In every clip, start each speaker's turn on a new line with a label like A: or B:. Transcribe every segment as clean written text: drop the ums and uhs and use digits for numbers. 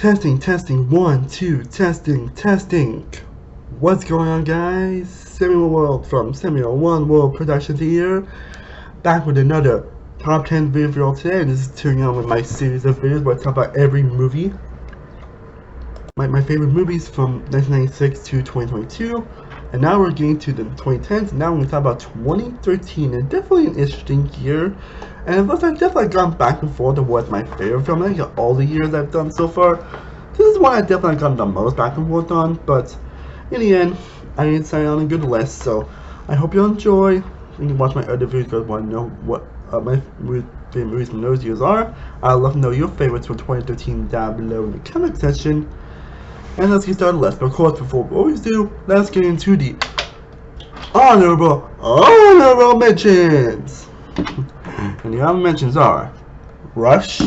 A: Testing, 1, 2, testing. What's going on, guys? Samuel World from Samuel One World Productions here, back with another top 10 video for y'all today. And this is turning on with my series of videos where I talk about every movie, my favorite movies from 1996 to 2022. And now we're getting to the 2010s, and now we're going to talk about 2013, and definitely an interesting year. And I've definitely gone back and forth on what's my favorite film. I think of all the years I've done so far, this is one I definitely gone the most back and forth on, but in the end, I decided on a good list, so I hope you enjoy. You can watch my other videos if you want to know what my favorite movies from those years are. I'd love to know your favorites from 2013 down below in the comment section. And let's get started. But of course, before we always do, let's get into the honorable mentions. And the honorable mentions are Rush,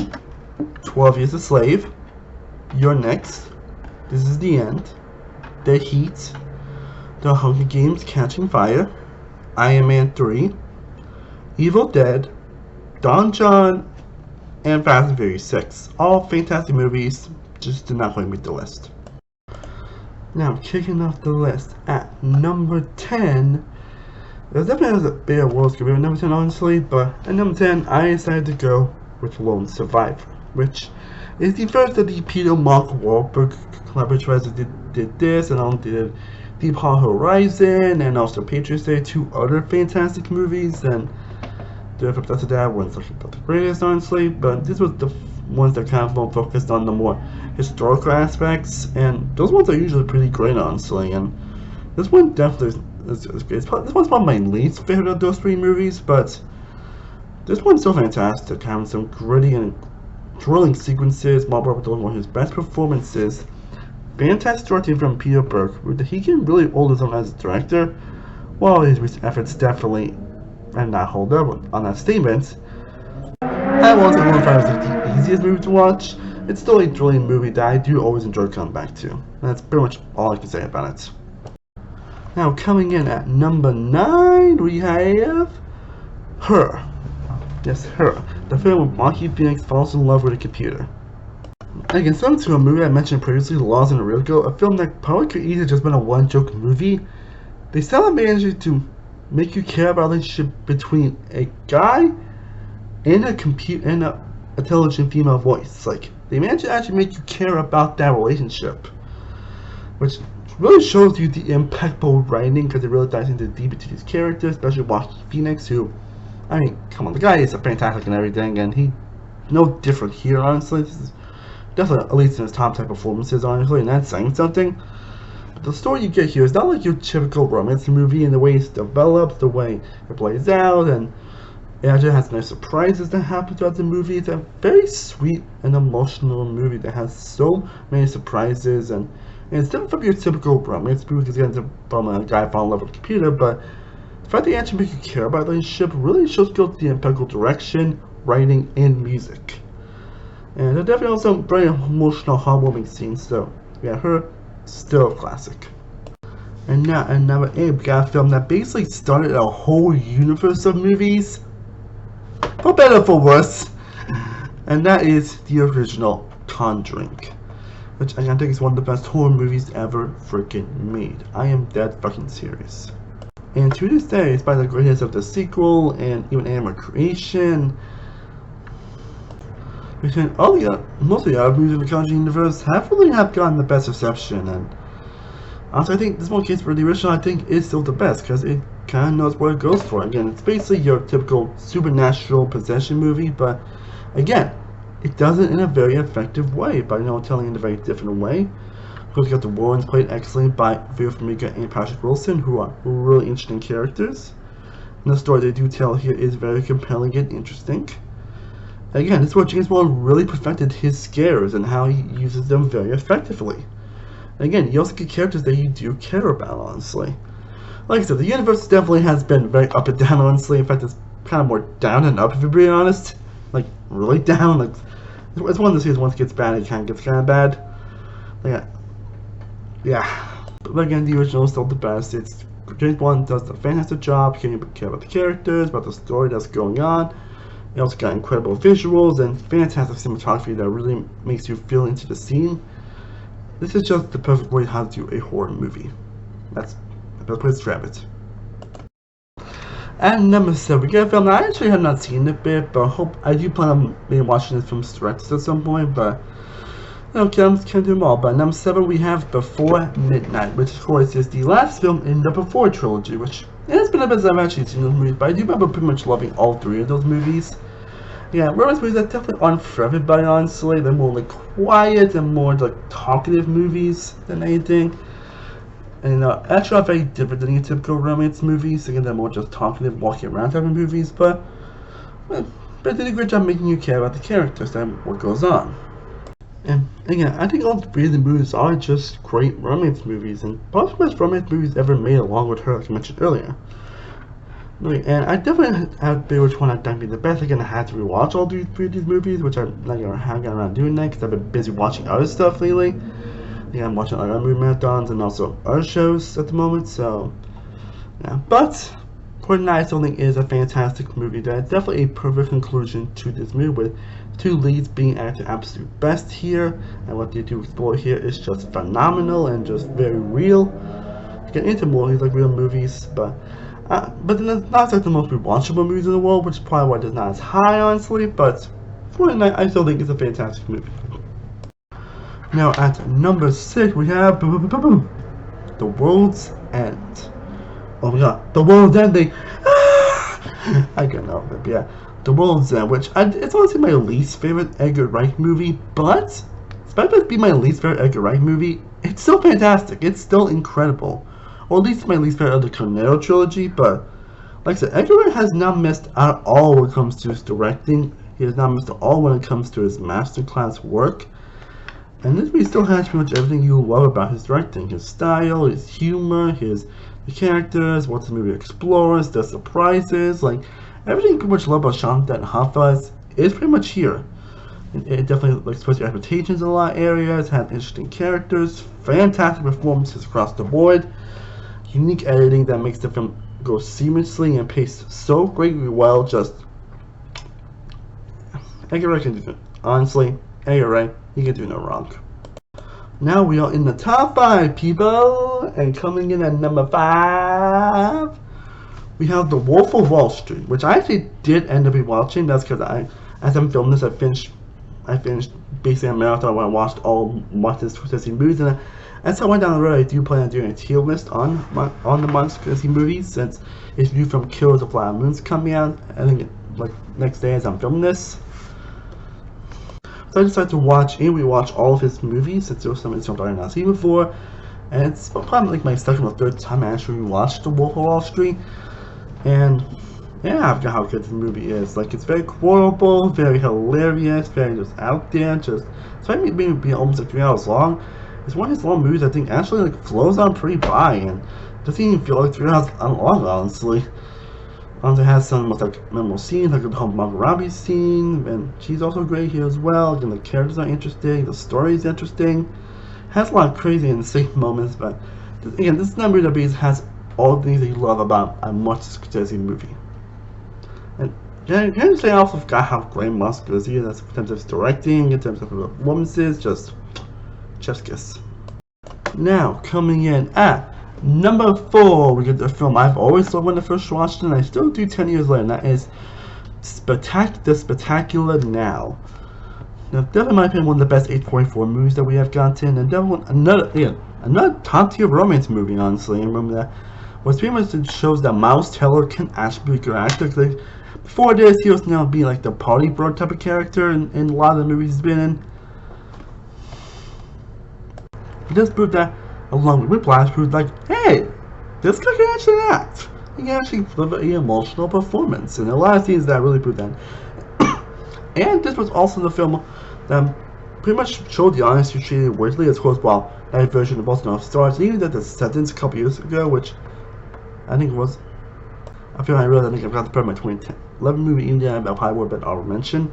A: 12 Years a Slave, You're Next, This Is the End, The Heat, The Hunger Games: Catching Fire, Iron Man 3, Evil Dead, Don John, and Fast and Furious 6. All fantastic movies, just did not quite make the list. Now, kicking off the list at number 10, there definitely has a bit of world scope at number 10, honestly, but at number 10, I decided to go with Lone Survivor, which is the first of the Peter Mark Wahlberg collaborators that did this, and also did Deepwater Horizon, and also Patriots Day, two other fantastic movies, and the after that one's like about the greatest, honestly, but this was the ones that kind of more focused on the more historical aspects, and those ones are usually pretty great, honestly, and this one definitely is great. This one's probably my least favorite of those three movies, but this one's so fantastic, having some gritty and thrilling sequences. Mark Wahlberg was one of his best performances. Fantastic directing from Peter Berg. He can really hold his own as a director, while his recent efforts definitely and not hold up on that statement. I won't say Lone Survivor is the easiest movie to watch. It's still a thrilling movie that I do always enjoy coming back to. And that's pretty much all I can say about it. Now, coming in at number 9, we have Her. Yes, Her. The film where Joaquin Phoenix falls in love with a computer. Again, similar to a movie I mentioned previously, Lost in a Real Ago, a film that probably could easily just been a one-joke movie, they still managed to make you care about the relationship between a guy and a intelligent female voice. Like, they managed to actually make you care about that relationship, which really shows you the impeccable writing, because it really dives deep into these characters, especially Joaquin Phoenix, who, I mean, come on, the guy is a fantastic and everything, and he's no different here, honestly. This is definitely at least in his top 10 performances, honestly, and that's saying something. But the story you get here is not like your typical romance movie in the way it develops, the way it plays out, and it actually has nice surprises that happen throughout the movie. It's a very sweet and emotional movie that has so many surprises, and it's different from your typical romance movie because it's from a guy falling in love with a computer, but the fact that they actually make you care about the relationship really shows the impeccable direction, writing, and music. And there are definitely also very emotional, heartwarming scenes, so yeah, Her, still a classic. And now, at number 8, we got a film that basically started a whole universe of movies, for better or for worse, and that is the original Conjuring, which I think is one of the best horror movies ever freaking made. I am dead fucking serious. And to this day, despite the greatness of the sequel and even animal creation, most of the other movies in the Conjuring universe have gotten the best reception, and honestly, I think this one case for the original, I think, is still the best, because it kind of knows what it goes for. Again, it's basically your typical supernatural possession movie, but again, it does it in a very effective way, by telling it in a very different way. Of course, you got the Warrens played excellently by Vera Farmiga and Patrick Wilson, who are really interesting characters. And the story they do tell here is very compelling and interesting. Again, this is where James Wan really perfected his scares and how he uses them very effectively. And again, you also get characters that you do care about, honestly. Like I said, the universe definitely has been very up and down, honestly. In fact, it's kind of more down and up, if you're being honest. Like, really down. Like, it's one of the series once it gets bad, it kind of gets kind of bad. Yeah. But again, the original is still the best. James Wan does a fantastic job. You can care about the characters, about the story that's going on. You also got incredible visuals and fantastic cinematography that really makes you feel into the scene. This is just the perfect way how to do a horror movie. That's the best place to grab it. And number 7, we get a film that I actually have not seen it bit, but I do plan on maybe watching this film direct at some point, but can't do them all. But number 7, we have Before Midnight, which of course is the last film in the Before trilogy, which it's been a bit since I've actually seen those movies, but I do remember pretty much loving all 3 of those movies. Yeah, romance movies that definitely aren't for everybody, honestly. They're more like quiet and more like talkative movies than anything. And actually are very different than your typical romance movies. Again, they're more just talkative, walking around type of movies, but they did a great job making you care about the characters and what goes on. And again, I think all 3 of the movies are just great romance movies, and probably the best romance movies ever made, along with her, like I mentioned earlier. And I definitely have to which one I think be the best. Again, I had to rewatch all 3 of these movies, which I'm not gonna have gotten around doing that because I've been busy watching other stuff lately. Yeah, I'm watching other movie marathons and also other shows at the moment, so yeah. But Before Midnight I still think is a fantastic movie that is definitely a perfect conclusion to this movie, with 2 leads being at their absolute best here, and what they do explore here is just phenomenal and just very real. Get into more of these like real movies, but then it's not like the most rewatchable movies in the world, which is probably why it's not as high, honestly. But Before Midnight I still think it's a fantastic movie. Now at number 6 we have The World's End. Oh my god, The World's Ending! I can't know, but yeah, The World's End, which it's honestly my least favorite Edgar Wright movie, but despite it being my least favorite Edgar Wright movie, it's still fantastic. It's still incredible. Or at least my least favorite of the Cornetto trilogy, but like I said, Edgar Wright has not missed at all when it comes to his directing. He has not missed at all when it comes to his masterclass work. And this movie still has pretty much everything you love about his directing. His style, his humor, the characters, what the movie explores, the surprises, like everything you pretty much love about Jonathan Hoffa is pretty much here. It definitely expresses your expectations in a lot of areas, has interesting characters, fantastic performances across the board, unique editing that makes the film go seamlessly and pace so greatly well. Just Edgar Wright can do it. Honestly, Edgar Wright, he can do no wrong. Now we are in the top 5, people, and coming in at number 5, we have The Wolf of Wall Street, which I actually did end up watching. That's because as I'm filming this, I finished basically a marathon where I watched the Scorsese movies, and as I went down the road, I do plan on doing a tier list on the Martin Scorsese movies, since it's new from Killers of the Flower Moon's coming out, I think like next day as I'm filming this. So I decided to rewatch all of his movies, since there was some of his films I had not seen before, and it's probably like my second or third time I actually rewatched The Wolf of Wall Street, and yeah, I forgot how good this movie is. Like, it's very quotable, very hilarious, very just out there, just despite me being almost like 3 hours long, it's one of his long movies I think actually like flows on pretty by, and doesn't even feel like 3 hours long, honestly. It has some most like memorable scenes, like the whole Margot Robbie scene, and she's also great here as well. And the characters are interesting, the story is interesting. It has a lot of crazy and insane moments, but again, this number that has all the things that you love about a Martin Scorsese movie. And can you say I also forgot how great Martin Scorsese is in terms of his directing, in terms of performances, just chef's kiss. Now coming in at number 4, we get the film I've always loved when I first watched it, and I still do 10 years later, and that is The Spectacular Now. Now, definitely in my opinion, one of the best 8.4 movies that we have gotten, and definitely another top tier romance movie, honestly. And remember that was pretty much it shows that Miles Teller can actually be a good actor. Like, before this, he was now being like the party bro type of character in a lot of the movies he's been in. He just proved that, along with Whiplash, proved like, hey, this guy can actually act. He can actually deliver an emotional performance, and a lot of scenes that really proved that. And this was also the film that pretty much showed the audience who treated Whitley as close, while that version of Boston of Stars, and even did The Sentence a couple years ago, which I think was, I feel like I realized I think I've got to put my 2011 movie, even though I probably would have been honorable mention.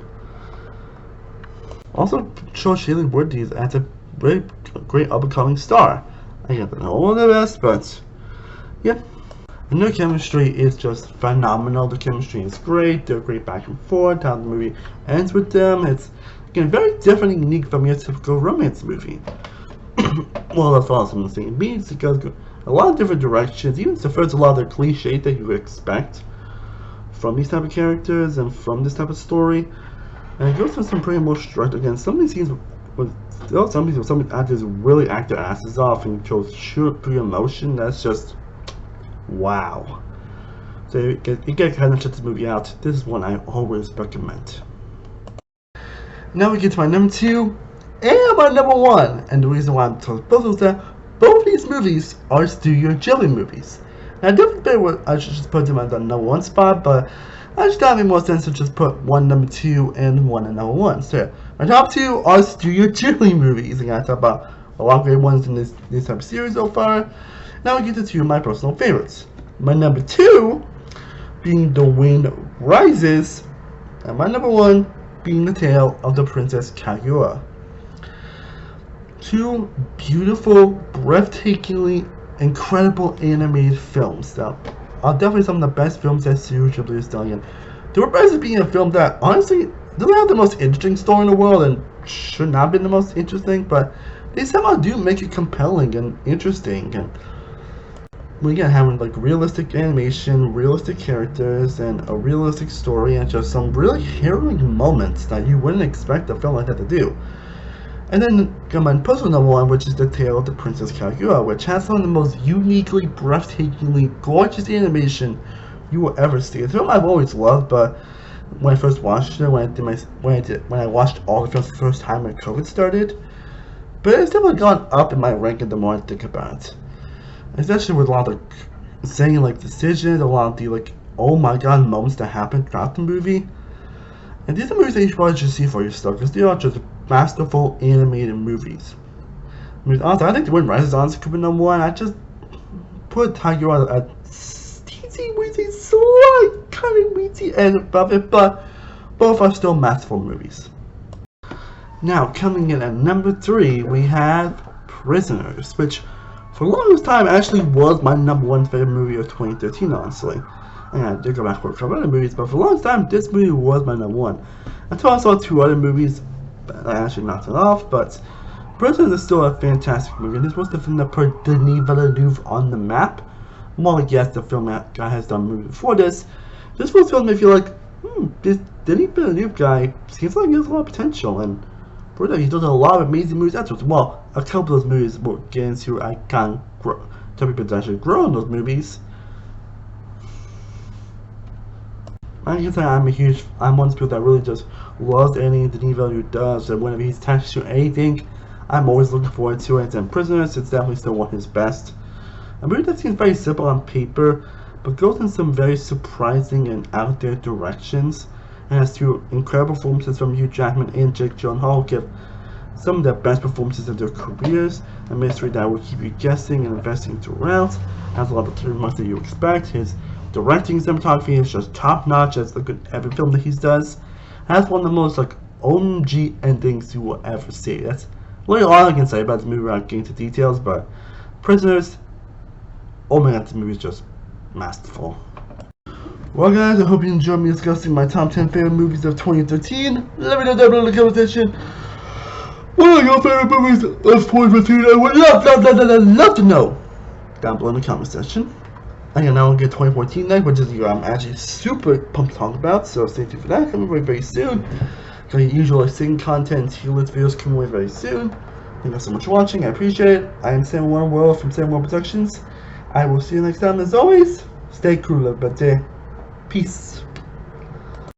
A: Also shows Shailene Woodley as a very great up-and-coming star. I can't know all the best, but yeah. And their chemistry is just phenomenal. The chemistry is great. They're great back and forth. How the movie ends with them, it's again very different and unique from your typical romance movie. Well, that's follows some of the same beats. It goes a lot of different directions. Even subverts a lot of the cliches that you would expect from these type of characters and from this type of story. And it goes through some pretty emotional structure. Again, some of these scenes with some actors really act their asses off and shows true emotion. That's just wow. So you get kind of check this movie out. This is one I always recommend. Now we get to my number 2 and my number 1. And the reason why I'm talking both is that both these movies are Studio Ghibli movies. Now, I definitely think I should just put them at the number 1 spot, but I just thought it made more sense to just put one number 2 and one at number 1. So, my top 2 are Studio Ghibli movies. And I talk about a lot of great ones in this type of series so far. Now we get to 2 of my personal favorites. My number 2 being The Wind Rises, and my number 1 being The Tale of the Princess Kaguya. 2 beautiful, breathtakingly incredible animated films that are definitely some of the best films that Studio Ghibli has done. And The Wind Rises being a film that honestly doesn't have the most interesting story in the world and should not have been the most interesting, but they somehow do make it compelling and interesting. And we get having like realistic animation, realistic characters, and a realistic story, and just some really harrowing moments that you wouldn't expect a film like that to do. And then got my personal number 1, which is The Tale of the Princess Kaguya, which has some of the most uniquely, breathtakingly gorgeous animation you will ever see. It's a film I've always loved, but when I first watched it, when I watched all the films for the first time when COVID started, but it's definitely gone up in my ranking the more I think about it. Especially with a lot of saying like decisions, a lot of the like oh my god moments that happen throughout the movie. And these are movies that you should probably just see for yourself because they are just masterful animated movies. I mean, honestly, I think The Wind Rises honestly could be number 1. I just put Kaguya at teensy weensy, slight kind of weensy end above it, but both are still masterful movies. Now, coming in at number 3, we have Prisoners, which for the longest time actually was my number 1 favorite movie of 2013, honestly. And I did go back for a couple other movies, but for the longest time, this movie was my number 1. Until I saw 2 other movies that I actually knocked it off, but Prisoners is still a fantastic movie. And this was the film that put Denis Villeneuve on the map. More like, yes, the film that guy has done a movie before this. This was film that feel like, this Denis Villeneuve guy seems like he has a lot of potential, and he's done a lot of amazing movies afterwards. Well, a couple of those movies will get into I can't grow. Some people actually grow in those movies. I can say I'm one of those people that really just loves anything Denis Villeneuve does, and whenever he's attached to anything, I'm always looking forward to it. And Prisoners, it's definitely still one of his best. A movie that seems very simple on paper, but goes in some very surprising and out there directions, and has 2 incredible performances from Hugh Jackman and Jake Gyllenhaal, give some of their best performances of their careers. A mystery that will keep you guessing and investing throughout. Has a lot of the remarks that you expect. His directing cinematography is just top notch, as look at every film that he does. Has one of the most like OMG endings you will ever see. That's really all I can say about the movie without getting into details, but Prisoners, oh my god, this movie is just masterful. Well guys, I hope you enjoyed me discussing my top 10 favorite movies of 2013. Let me know down below in the comment section what are your favorite movies of 2013. I would love to know down below in the comment section. And now we'll get 2014 next, which is the year I'm actually super pumped to talk about, so stay tuned for that, coming very, very soon. Got your usual singing content and tier list videos coming away very soon. Thank you guys so much for watching, I appreciate it. I am Sam Warren World from Sam Warren Productions. I will see you next time. As always, stay cool, but peace.